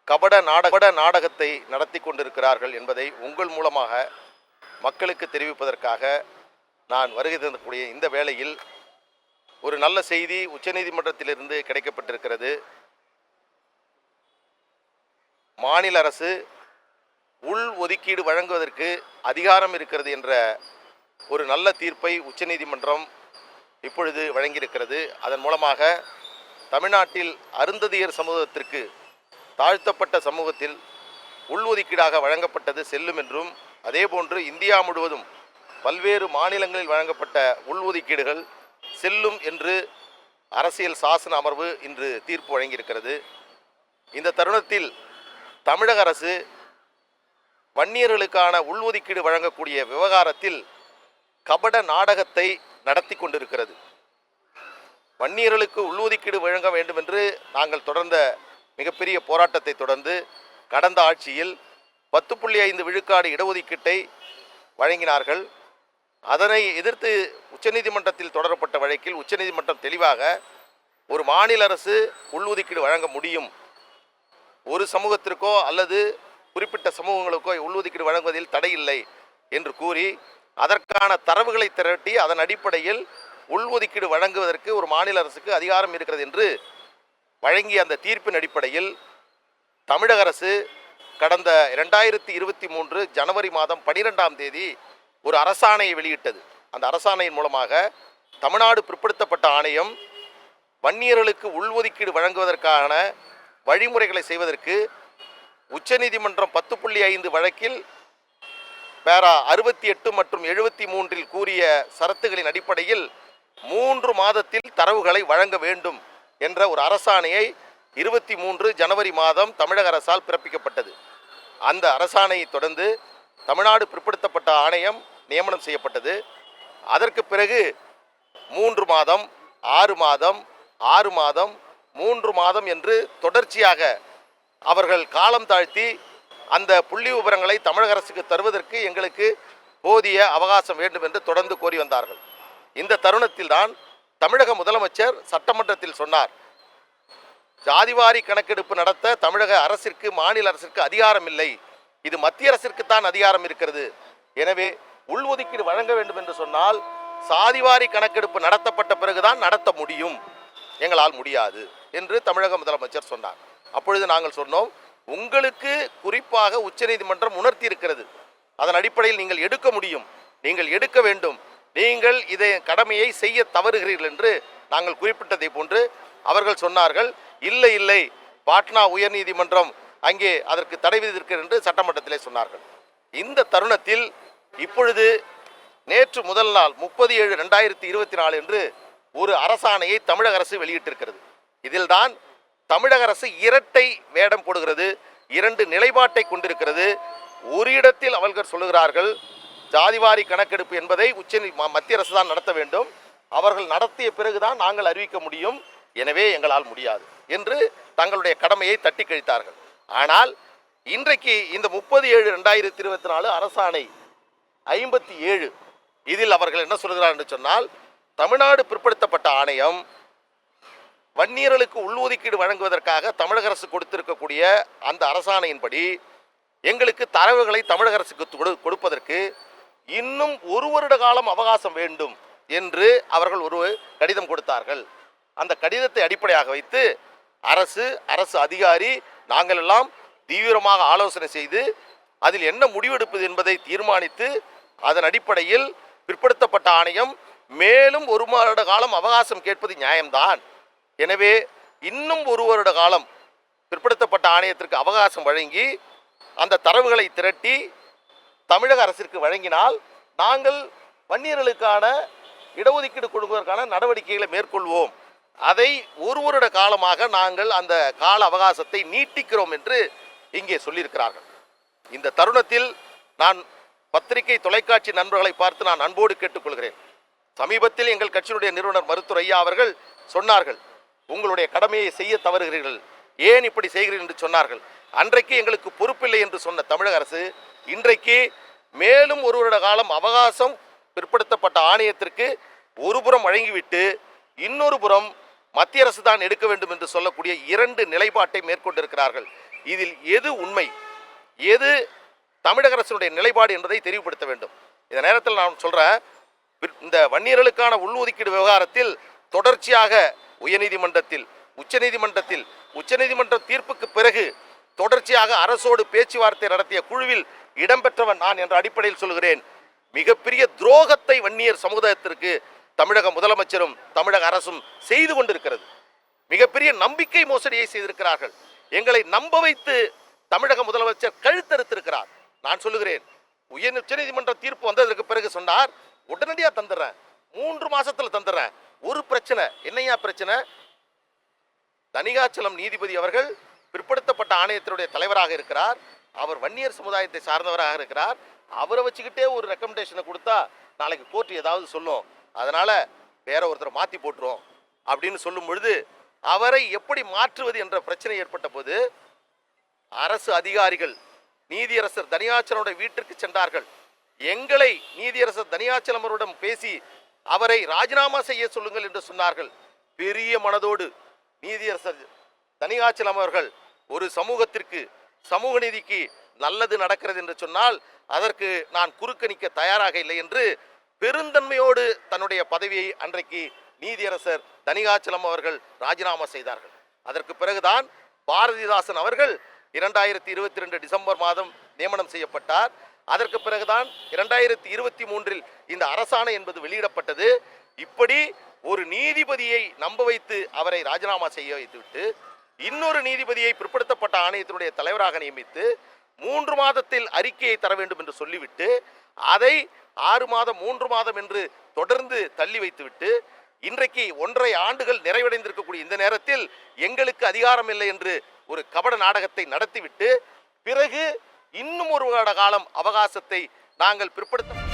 கபட நாடகத்தை நடத்தி கொண்டிருக்கிறார்கள் என்பதை உங்கள் மூலமாக மக்களுக்கு தெரிவிப்பதற்காக நான் வருகை தரக்கூடிய இந்த வேளையில் ஒரு நல்ல செய்தி உச்சநீதிமன்றத்திலிருந்து கிடைக்கப்பட்டிருக்கிறது. மாநில அரசு உள் ஒதுக்கீடு வழங்குவதற்கு அதிகாரம் இருக்கிறது என்ற ஒரு நல்ல தீர்ப்பை உச்சநீதிமன்றம் இப்பொழுது வழங்கியிருக்கிறது. அதன் மூலமாக தமிழ்நாட்டில் அருந்ததியர் சமூகத்திற்கு, தாழ்த்தப்பட்ட சமூகத்தில் உள்ஒதுக்கீடாக வழங்கப்பட்டது செல்லும் என்றும், அதேபோன்று இந்தியா முழுவதும் பல்வேறு மாநிலங்களில் வழங்கப்பட்ட உள்ஒதுக்கீடுகள் செல்லும் என்று அரசியல் சாசன அமர்வு இன்று தீர்ப்பு வழங்கியிருக்கிறது. இந்த தருணத்தில் தமிழக அரசு வன்னியர்களுக்கான உள்ஒதுக்கீடு வழங்கக்கூடிய விவகாரத்தில் கபட நாடகத்தை நடத்தி கொண்டிருக்கிறது. வன்னியர்களுக்கு உள்ஒதுக்கீடு வழங்க வேண்டும் என்று நாங்கள் தொடர்ந்த மிகப்பெரிய போராட்டத்தை தொடர்ந்து கடந்த ஆட்சியில் 10.5 விழுக்காடு இடஒதுக்கீட்டை வழங்கினார்கள். அதனை எதிர்த்து உச்சநீதிமன்றத்தில் தொடரப்பட்ட வழக்கில் உச்சநீதிமன்றம் தெளிவாக ஒரு மாநில அரசு உள்ஒதுக்கீடு வழங்க முடியும், ஒரு சமூகத்திற்கோ அல்லது குறிப்பிட்ட சமூகங்களுக்கோ உள்ஒதுக்கீடு வழங்குவதில் தடையில்லை என்று கூறி அதற்கான தரவுகளை திரட்டி அதன் அடிப்படையில் உள்ஒதுக்கீடு வழங்குவதற்கு ஒரு மாநில அரசுக்கு அதிகாரம் இருக்கிறது என்று வழங்கிய அந்த தீர்ப்பின் அடிப்படையில் தமிழக அரசு கடந்த 2023 ஜனவரி மாதம் 12ஆம் தேதி ஒரு அரசாணையை வெளியிட்டது. அந்த அரசாணையின் மூலமாக தமிழ்நாடு பிற்படுத்தப்பட்ட ஆணையம் வன்னியர்களுக்கு உள்ஒதுக்கீடு வழங்குவதற்கான வழிமுறைகளை செய்வதற்கு உச்சநீதிமன்றம் 10.5 வழக்கில் பேரா 68 மற்றும் 73 கூறிய சரத்துகளின் அடிப்படையில் 3 மாதத்தில் தரவுகளை வழங்க வேண்டும் என்ற ஒரு அரசாணையை 23 ஜனவரி மாதம் தமிழக அரசால் பிறப்பிக்கப்பட்டது. அந்த அரசாணையை தொடர்ந்து தமிழ்நாடு பிற்படுத்தப்பட்ட ஆணையம் நியமனம் செய்யப்பட்டது. அதற்கு பிறகு 3 மாதம், 6 மாதம், 6 மாதம், 3 மாதம் என்று தொடர்ச்சியாக அவர்கள் காலம் தாழ்த்தி அந்த புள்ளி விவரங்களை தமிழக அரசுக்கு தருவதற்கு எங்களுக்கு போதிய அவகாசம் வேண்டும் என்று தொடர்ந்து கோரி வந்தார்கள். இந்த தருணத்தில் தான் தமிழக முதலமைச்சர் சட்டமன்றத்தில் சொன்னார், ஜாதிவாரி கணக்கெடுப்பு நடத்த தமிழக அரசிற்கு, மாநில அரசிற்கு அதிகாரம் இல்லை, இது மத்திய அரசிற்குத்தான் அதிகாரம் இருக்கிறது. எனவே உள்ஒதுக்கீடு வழங்க வேண்டும் என்று சொன்னால் சாதிவாரி கணக்கெடுப்பு நடத்தப்பட்ட பிறகுதான் நடத்த முடியும், எங்களால் முடியாது என்று தமிழக முதலமைச்சர் சொன்னார். அப்பொழுது நாங்கள் சொன்னோம், உங்களுக்கு குறிப்பாக உச்சநீதிமன்றம் உணர்த்தி இருக்கிறது, அதன் அடிப்படையில் நீங்கள் எடுக்க முடியும், நீங்கள் எடுக்க வேண்டும், நீங்கள் இதை கடமையை செய்ய தவறுகிறீர்கள் என்று நாங்கள் குறிப்பிட்டதை போன்று அவர்கள் சொன்னார்கள், இல்லை இல்லை பாட்னா உயர்நீதிமன்றம் அங்கே அதற்கு தடை விதித்திருக்கிறது என்று சட்டமன்றத்திலே சொன்னார்கள். இந்த தருணத்தில் இப்பொழுது நேற்று முதல் நாள் 30/7/2024 என்று ஒரு அரசாணையை தமிழக அரசு வெளியிட்டிருக்கிறது. இதில்தான் தமிழக அரசு இரட்டை வேடம் போடுகிறது, 2 நிலைப்பாட்டை கொண்டிருக்கிறது. ஒரு இடத்தில் அவர்கள் சொல்லுகிறார்கள், ஜாதிவாரி கணக்கெடுப்பு என்பதை மத்திய அரசு தான் நடத்த வேண்டும், அவர்கள் நடத்திய பிறகுதான் நாங்கள் அறிவிக்க முடியும், எனவே எங்களால் முடியாது என்று தங்களுடைய கடமையை தட்டி கழித்தார்கள். ஆனால் இன்றைக்கு இந்த 30/7/2024 அரசாணை 57 இதில் அவர்கள் என்ன சொல்கிறார் என்று சொன்னால், தமிழ்நாடு பிற்படுத்தப்பட்ட ஆணையம் வன்னியர்களுக்கு உள்ஒதுக்கீடு வழங்குவதற்காக தமிழக அரசு கொடுத்திருக்கக்கூடிய அந்த அரசாணையின்படி எங்களுக்கு தரவுகளை தமிழக அரசுக்கு கொடுப்பதற்கு இன்னும் 1 வருட காலம் அவகாசம் வேண்டும் என்று அவர்கள் ஒரு கடிதம் கொடுத்தார்கள். அந்த கடிதத்தை அடிப்படையாக வைத்து அரசு அதிகாரி நாங்கள் எல்லாம் தீவிரமாக ஆலோசனை செய்து அதில் என்ன முடிவெடுப்பது என்பதை தீர்மானித்து அதன் அடிப்படையில் பிற்படுத்தப்பட்ட ஆணையம் மேலும் 1 வருட காலம் அவகாசம் கேட்பது நியாயம்தான். எனவே இன்னும் 1 வருட காலம் பிற்படுத்தப்பட்ட ஆணையத்திற்கு அவகாசம் வழங்கி அந்த தரவுகளை திரட்டி தமிழக அரசிற்கு வழங்கினால் நாங்கள் வன்னியர்களுக்கான இடஒதுக்கீடு கொடுப்பதற்கான நடவடிக்கைகளை மேற்கொள்வோம், அதை 1 வருட காலமாக நாங்கள் அந்த கால அவகாசத்தை நீட்டிக்கிறோம் என்று இங்கே சொல்லியிருக்கிறார்கள். இந்த தருணத்தில் நான் பத்திரிகை தொலைக்காட்சி நண்பர்களை பார்த்து நான் அன்போடு கேட்டுக்கொள்கிறேன். சமீபத்தில் எங்கள் கட்சியினுடைய நிறுவனர் மருத்துவர் ஐயா அவர்கள் சொன்னார்கள், உங்களுடைய கடமையை செய்ய தவறுகிறீர்கள், ஏன் இப்படி செய்கிறீர்கள் என்று சொன்னார்கள். அன்றைக்கு எங்களுக்கு பொறுப்பில்லை என்று சொன்ன தமிழக அரசு இன்றைக்கு மேலும் 1 வருட காலம் அவகாசம் பிற்படுத்தப்பட்ட ஆணையத்திற்கு ஒரு புறம் வழங்கிவிட்டு இன்னொரு புறம் மத்திய அரசு தான் எடுக்க வேண்டும் என்று சொல்லக்கூடிய 2 நிலைப்பாட்டை மேற்கொண்டிருக்கிறார்கள். இதில் எது உண்மை, எது தமிழக அரசினுடைய நிலைப்பாடு என்பதை தெரிவுபடுத்த வேண்டும். இந்த நேரத்தில் நான் சொல்றேன், இந்த வன்னியர்களுக்கான உள்ஒதுக்கீடு விவகாரத்தில் தொடர்ச்சியாக உயர்நீதிமன்றத்தில், உச்சநீதிமன்ற தீர்ப்புக்கு பிறகு தொடர்ச்சியாக அரசோடு பேச்சுவார்த்தை நடத்திய குழுவில் இடம்பெற்றவன் நான் என்ற அடிப்படையில் சொல்கிறேன். மிகப்பெரிய துரோகத்தை வன்னியர் சமுதாயத்திற்கு தமிழக முதலமைச்சரும் தமிழக அரசும் செய்து கொண்டிருக்கிறது. மிகப்பெரிய நம்பிக்கை மோசடியை செய்திருக்கிறார்கள். எங்களை நம்ப வைத்து தமிழக முதலமைச்சர் கழுத்தறுத்திருக்கிறார். நான் சொல்லுகிறேன், உச்சநீதிமன்ற தீர்ப்பு வந்ததற்கு பிறகு சொன்னார், உடனடியாக தந்துடுறேன், 3 மாசத்துல தந்துடுறேன். ஒரு பிரச்சனை, என்னையா பிரச்சனை? தணிகாச்சலம் நீதிபதி அவர்கள் பிற்படுத்தப்பட்ட ஆணையத்தினுடைய தலைவராக இருக்கிறார். அவர் வன்னியர் சமுதாயத்தை சார்ந்தவராக இருக்கிறார். அவரை வச்சுக்கிட்டே ஒரு ரெக்கமெண்டேஷனை கொடுத்தா நாளைக்கு கோர்ட் ஏதாவது சொல்லும், அதனால வேற ஒருத்தர் மாற்றி போட்டுரும் அப்படின்னு சொல்லும் பொழுது அவரை எப்படி மாற்றுவது என்ற பிரச்சனை ஏற்பட்ட போது அரசு அதிகாரிகள் நீதியரசர் தனியாச்சலமுடைய வீட்டிற்கு சென்றார்கள். எங்களை நீதியரசர் தனியாச்சலம் அவரிடம் பேசி அவரை ராஜினாமா செய்ய சொல்லுங்கள் என்று சொன்னார்கள். பெரிய மனதோடு நீதியரசர் தனியாச்சலம் அவர்கள் ஒரு சமூகத்திற்கு, சமூக நீதிக்கு நல்லது நடக்கிறது என்று சொன்னால் அதற்கு நான் குறுக்கணிக்க தயாராக இல்லை என்று பெருந்தன்மையோடு தன்னுடைய பதவியை அன்றைக்கு நீதியரசர் தணிகாச்சலம் அவர்கள் ராஜினாமா செய்தார்கள். அதற்கு பிறகுதான் பாரதிதாசன் அவர்கள் 2022 டிசம்பர் மாதம் நியமனம் செய்யப்பட்டார். அதற்கு பிறகுதான் 2023 இந்த அரசாணை என்பது வெளியிடப்பட்டது. இப்படி ஒரு நீதிபதியை நம்ப வைத்து அவரை ராஜினாமா செய்ய வைத்துவிட்டு இன்னொரு நீதிபதியை பிற்படுத்தப்பட்ட ஆணையத்தினுடைய தலைவராக நியமித்து 3 மாதத்தில் அறிக்கையை தர வேண்டும் என்று சொல்லிவிட்டு அதை 6 மாதம் 3 மாதம் என்று தொடர்ந்து தள்ளி வைத்துவிட்டு இன்றைக்கு 1.5 ஆண்டுகள் நிறைவடைந்திருக்கக்கூடிய இந்த நேரத்தில் எங்களுக்கு அதிகாரம் இல்லை என்று ஒரு கபட நாடகத்தை நடத்திவிட்டு பிறகு இன்னும் ஒரு வருட காலம் அவகாசத்தை நாங்கள் பிற்படுத்த